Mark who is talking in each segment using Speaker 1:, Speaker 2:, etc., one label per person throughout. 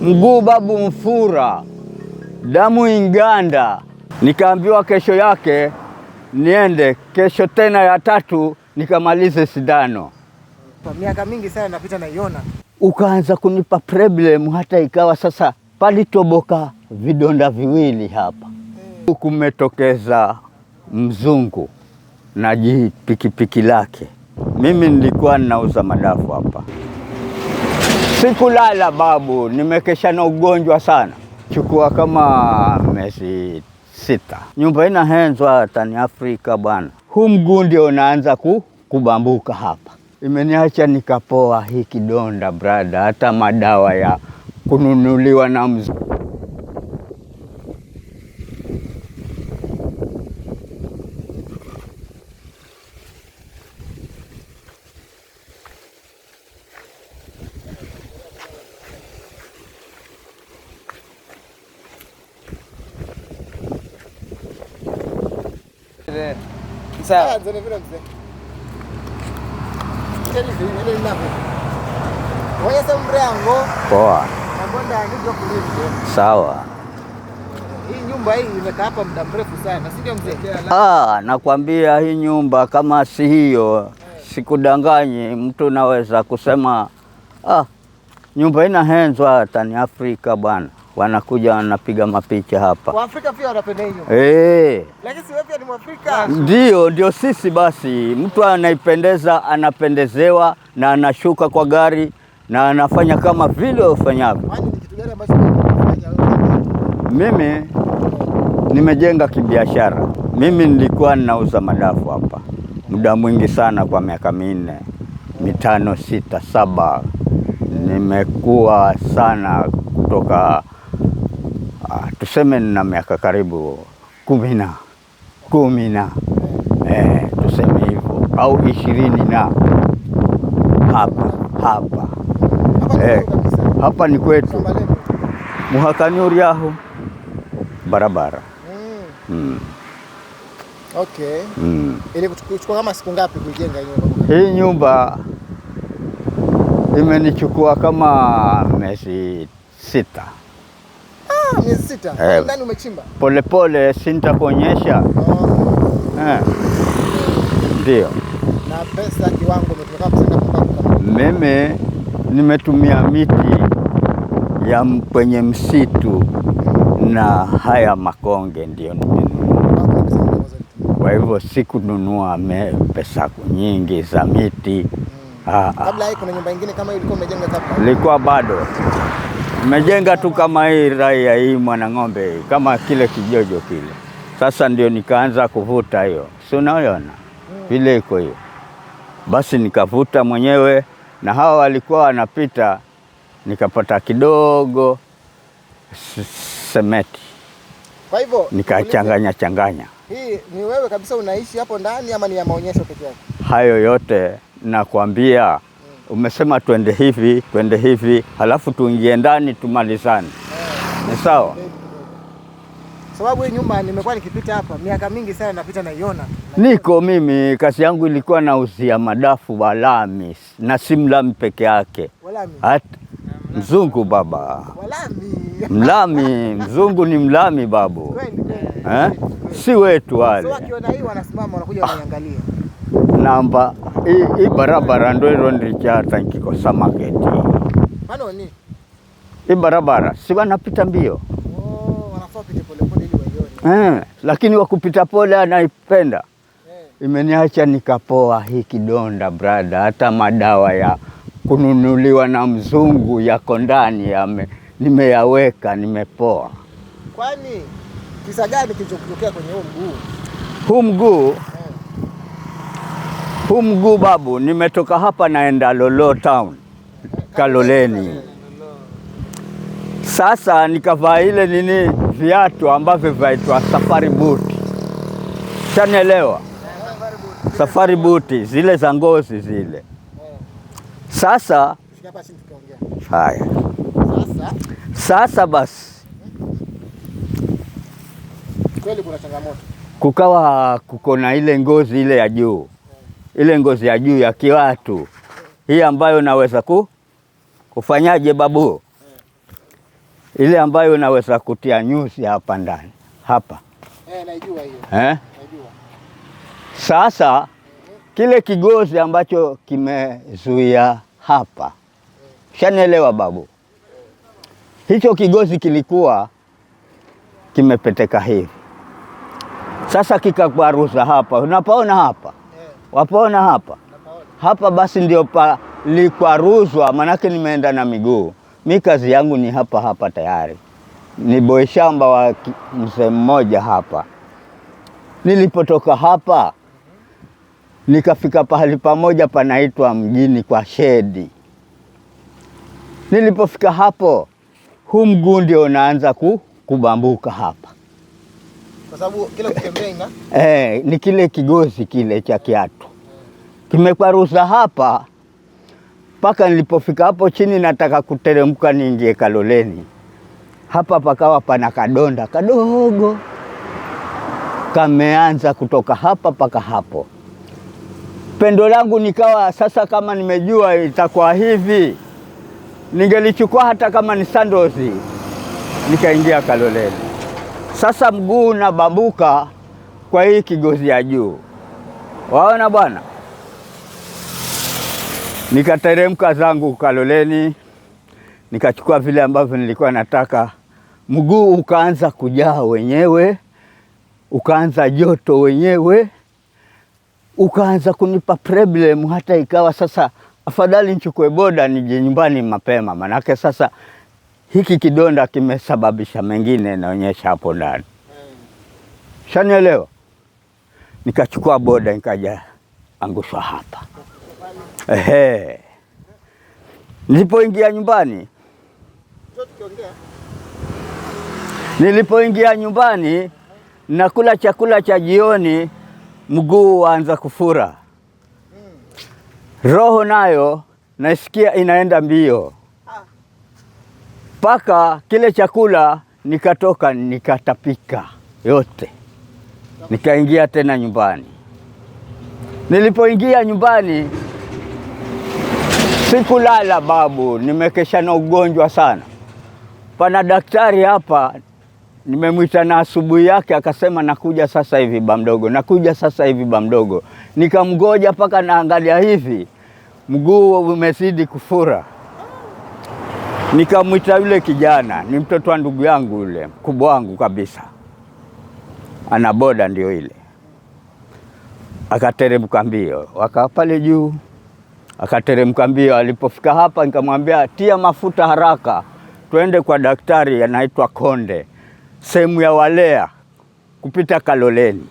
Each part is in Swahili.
Speaker 1: mguu babu mfura, damu inganda. Nikaambiwa kesho yake niende, kesho tena ya tatu nikamalize sindano.
Speaker 2: Kwa miaka mingi sana napita naiona.
Speaker 1: Ukaanza kunipa problem, hata ikawa sasa palitoboka vidonda viwili hapa. Kumetokeza mzungu na pikipiki lake. Mimi nilikuwa ninauza madafu hapa. Sikulala babu, nimekesha na ugonjwa sana. Chukua kama miezi 6. Nyumba inahenzwa tani Afrika bwana. Huu mguu ndio unaanza kubambuka hapa. Imeniacha nikapoa hii kidonda brada, hata madawa ya kununuliwa na mzungu.
Speaker 2: Sawa.
Speaker 1: Poa. Sawa.
Speaker 2: Hii nyumba hii imekaa hapa muda mrefu sana, si ndio mzee?
Speaker 1: Nakwambia hii nyumba kama si hiyo, sikudanganyi, mtu naweza kusema nyumba inahenzwa tani Afrika bwana. Wanakuja wanapiga mapicha hapa.
Speaker 2: Waafrika pia wanapenda hiyo. Lakini si wewe pia ni Mwafrika?
Speaker 1: Ndio sisi basi. Mtu anaipendeza, anapendezewa na anashuka kwa gari na anafanya kama vile ufanyavyo.
Speaker 2: Kwani ni kitu gani ambacho unafanya wewe?
Speaker 1: Mimi nimejenga kibiashara. Mimi nilikuwa ninauza madafu hapa muda mwingi sana, kwa miaka 4, 5, 6, 7. Nimekuwa sana kutoka tuseme na miaka karibu 10 tuseme hivyo, au 20 na hapa hapa ni kwetu Muhakanyuri yaho barabara.
Speaker 2: Okay. Ili kuchukua kama siku ngapi kujenga hii nyumba?
Speaker 1: Hii nyumba imenichukua kama miezi 6.
Speaker 2: Miezi 6? Ndani umechimba?
Speaker 1: Pole sintakuonyesha. Ndio.
Speaker 2: Na pesa kiwango umetoka kusenda kupata?
Speaker 1: Mimi nimetumia miti ya kwenye msitu na haya makonge ndio nimenunua. Kwa hivyo sikununua pesa nyingi za miti.
Speaker 2: Kabla hii kuna nyumba nyingine kama hii ulikuwa umejenga kabla?
Speaker 1: Ilikuwa bado. Nimejenga tu kama hii raia hii Mwanang'ombe, kama kile kijojo kile. Sasa ndio nikaanza kuvuta hiyo. Si unaona? Vile iko hiyo. Basi nikavuta mwenyewe na hawa walikuwa wanapita, nikapata kidogo semeti.
Speaker 2: Kwa hivyo
Speaker 1: nikachanganya.
Speaker 2: Hii ni wewe kabisa unaishi hapo ndani ama ni ya maonyesho pekee yake?
Speaker 1: Hayo yote nakwambia. Umesema twende hivi, halafu tuingie ndani tumalizane. Ni sawa?
Speaker 2: Sababu hii nyumba nimekuwa nikipita hapa miaka mingi sana, napita naiona.
Speaker 1: Niko mimi kazi yangu ilikuwa nauzia madafu walami, na si mlami peke yake.
Speaker 2: Walami?
Speaker 1: Mzungu baba.
Speaker 2: Walami?
Speaker 1: Mlami, mzungu ni mlami babu.
Speaker 2: Kweli.
Speaker 1: Si wetu wale.
Speaker 2: So wakiona hii wanasimama wanakuja waniangalia.
Speaker 1: Namba hii barabara ndio ile ndichata nikikosa market.
Speaker 2: Ano ni?
Speaker 1: Hii barabara si wanapita mbio.
Speaker 2: Wanafaa pite pole ili waione.
Speaker 1: Lakini wakupita pole anaipenda. Imeniacha nikapoa hii kidonda brada, hata madawa ya kununuliwa na mzungu yako ndani nimeyaweka, nimepoa.
Speaker 2: Kwani kisa gani kilichotokea kwenye huu mguu?
Speaker 1: Huu mguu babu, nimetoka hapa naenda Lolo Town, Kaloleni. Sasa nikavaa ile viatu ambavyo vaitwa safari boot. Chanielewa? Safari boot zile za ngozi zile. Sasa haya. Sasa basi
Speaker 2: kweli kuna changamoto.
Speaker 1: Kukawa kuko na ile ngozi ile ya juu. Ile ngozi ya juu ya kiwatu. Hii ambayo naweza kufanyaje babu? ile ambayo unaweza kutia nyuzi hapa ndani hapa.
Speaker 2: Naijua hiyo.
Speaker 1: Najua. Sasa kile kigozi ambacho kimezuia hapa, shanielewa babu, hicho kigozi kilikuwa kimepeteka hivi. Sasa kikakwaruza hapa, unapaona hapa? Wapaona hapa? Hapa basi ndio palikwaruzwa, manake nimeenda na miguu. Mi kazi yangu ni hapa hapa tayari. Ni boy shamba wa mzee mmoja hapa. Nilipotoka hapa, nikafika pahali pamoja panaitwa Mjini kwa Shedi. Nilipofika hapo, huu mguu ndio unaanza kubambuka hapa.
Speaker 2: Kwa sababu kile kutembea
Speaker 1: ni kile kigozi kile cha kiatu. Kimekwaruza hapa, mpaka nilipofika hapo chini nataka kuteremka niingie Kaloleni. Hapa pakawa pana kadonda kadogo. Kameanza kutoka hapa paka hapo. Pendo langu nikawa sasa, kama nimejua itakuwa hivi, ningelichukua hata kama ni sandozi, nikaingia Kaloleni. Sasa mguu unabambuka kwa hii kigozi ya juu. Waona bwana? Nikateremka zangu Kaloleni, nikachukua vile ambavyo nilikuwa nataka. Mguu ukaanza kujaa wenyewe, ukaanza joto wenyewe, ukaanza kunipa problem, hata ikawa sasa afadhali nichukue boda nije nyumbani mapema, manake sasa hiki kidonda kimesababisha mengine naonyesha hapo ndani. Shanielewa? Nikachukua boda nikaja angushwa hapa. Nilipoingia nyumbani nakula chakula cha jioni, mguu waanza kufura. Roho nayo nasikia inaenda mbio. Paka kile chakula nikatoka nikatapika yote. Nikaingia tena nyumbani. Nilipoingia nyumbani sikulala babu, nimekesha na ugonjwa sana. Pana daktari hapa, nimemwita na asubuhi yake akasema nakuja sasa hivi bamdogo, nakuja sasa hivi bamdogo. Nikamgoja paka naangalia hivi, mguu umezidi kufura. Nikamwita yule kijana, ni mtoto wa ndugu yangu yule, mkubwa wangu kabisa. Ana boda ndio ile. Akateremka mbio, waka pale juu. Akateremka mbio, alipofika hapa nikamwambia tia mafuta haraka, twende kwa daktari anaitwa Konde, sehemu ya Walea kupita Kaloleni.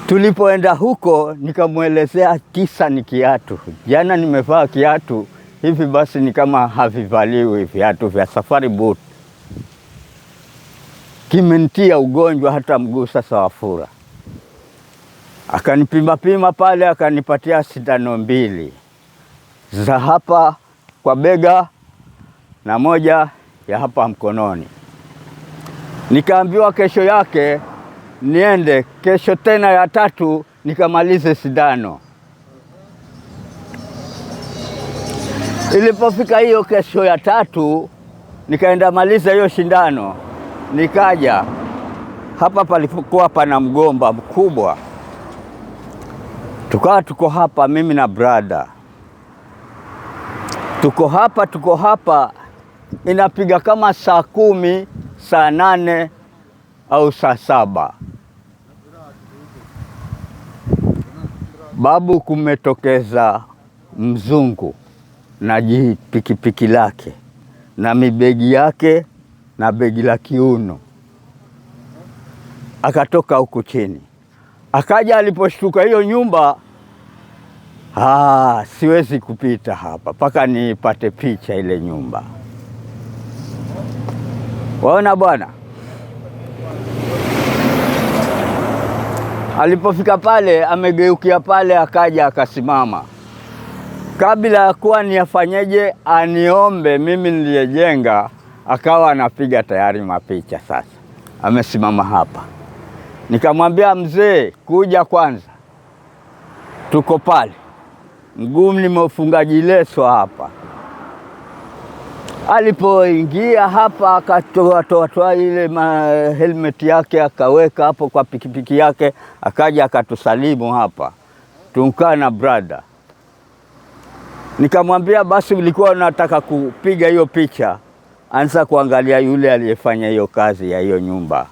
Speaker 1: Tulipoenda huko nikamwelezea kisa ni kiatu. Jana nimevaa kiatu hivi, basi ni kama havivaliwi viatu vya safari boot. Kimenitia ugonjwa hata mguu sasa wafura. Akanipima pima pale, akanipatia sindano 2 za hapa kwa bega na moja ya hapa mkononi. Nikaambiwa kesho yake niende, kesho tena ya 3 nikamalize sindano. Ilipofika hiyo kesho ya 3 nikaenda maliza hiyo sindano. Nikaja hapa palipokuwa pana mgomba mkubwa. Tuko hapa mimi na brada. Tuko hapa inapiga kama saa 10, saa 8 au saa 7. Babu, kumetokeza mzungu na pikipiki lake na mibegi yake na begi la kiuno. Akatoka huku chini. Akaja, aliposhtuka hiyo nyumba, siwezi kupita hapa paka nipate picha ile nyumba. Waona bwana? Alipofika pale, amegeukia pale, akaja akasimama. Kabla ya kuwa niyafanyeje aniombe mimi niliyejenga, akawa anapiga tayari mapicha sasa. Amesimama hapa. Nikamwambia mzee, kuja kwanza. Tuko pale. Mguu nimeufunga jileso hapa. Alipoingia hapa akatoa ile helmet yake akaweka hapo kwa pikipiki yake, akaja akatusalimu hapa, tunkaa na brother. Nikamwambia basi ulikuwa unataka kupiga hiyo picha, anza kuangalia yule aliyefanya hiyo kazi ya hiyo nyumba.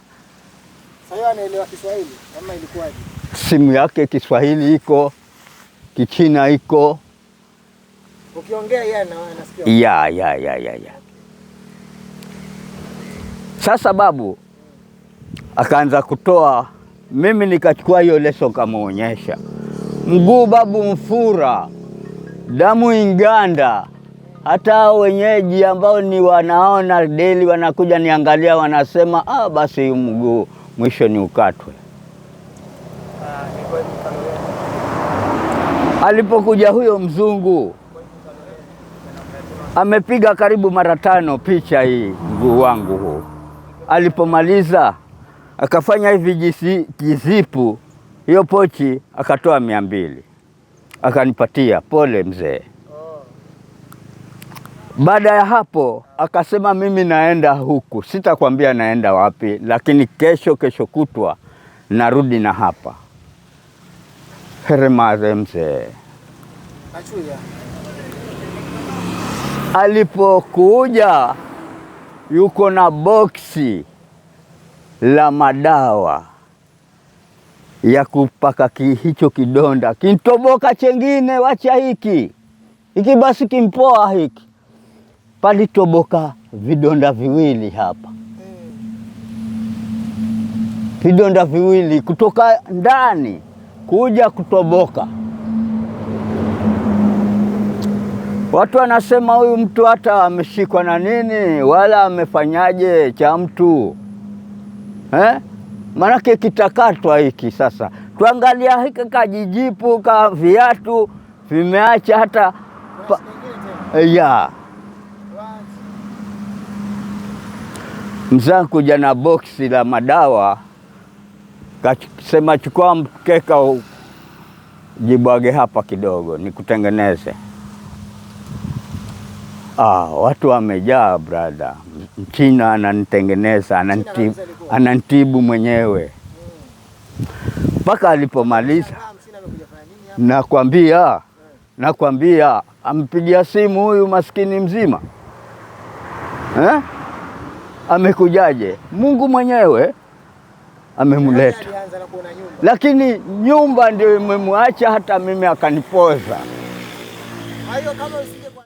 Speaker 2: Sasa anaelewa Kiswahili kama ilikuwaje?
Speaker 1: Simu yake Kiswahili iko, Kichina iko.
Speaker 2: Ukiongea yeye anasikia.
Speaker 1: Ya. Sasa babu akaanza kutoa, mimi nikachukua hiyo leso kamaonyesha. Mguu babu mfura, damu inganda. Hata wenyeji ambao ni wanaona deli wanakuja niangalia, wanasema basi mguu mwisho ni ukatwe. Alipokuja huyo mzungu amepiga karibu mara 5 picha hii mguu wangu huu. Alipomaliza akafanya hivi jizipu hiyo pochi, akatoa 200 akanipatia, pole mzee. Baada ya hapo akasema mimi naenda huku, sitakwambia naenda wapi, lakini kesho kutwa narudi na hapa. Heremaze mzee. Alipokuja yuko na boksi la madawa ya kupaka hicho kidonda. Kintoboka chengine, wacha hiki basi kimpoa hiki. Palitoboka vidonda viwili hapa, vidonda viwili kutoka ndani kuja kutoboka. Watu wanasema huyu mtu hata ameshikwa na nini wala amefanyaje cha mtu manake kitakatwa hiki. Sasa tuangalia hiki kajijipu ka viatu vimeacha hata mzangu kuja na boksi la madawa, kasema chukua mkeka jibwage hapa kidogo nikutengeneze. Watu wamejaa brother. Mchina ananitengeneza, ananitibu mwenyewe. Mpaka alipomaliza nakwambia ampigia simu huyu maskini mzima. Amekujaje? Mungu mwenyewe amemuleta. Lakini nyumba ndio imemwacha hata mimi akanipoza.
Speaker 2: Hayo kama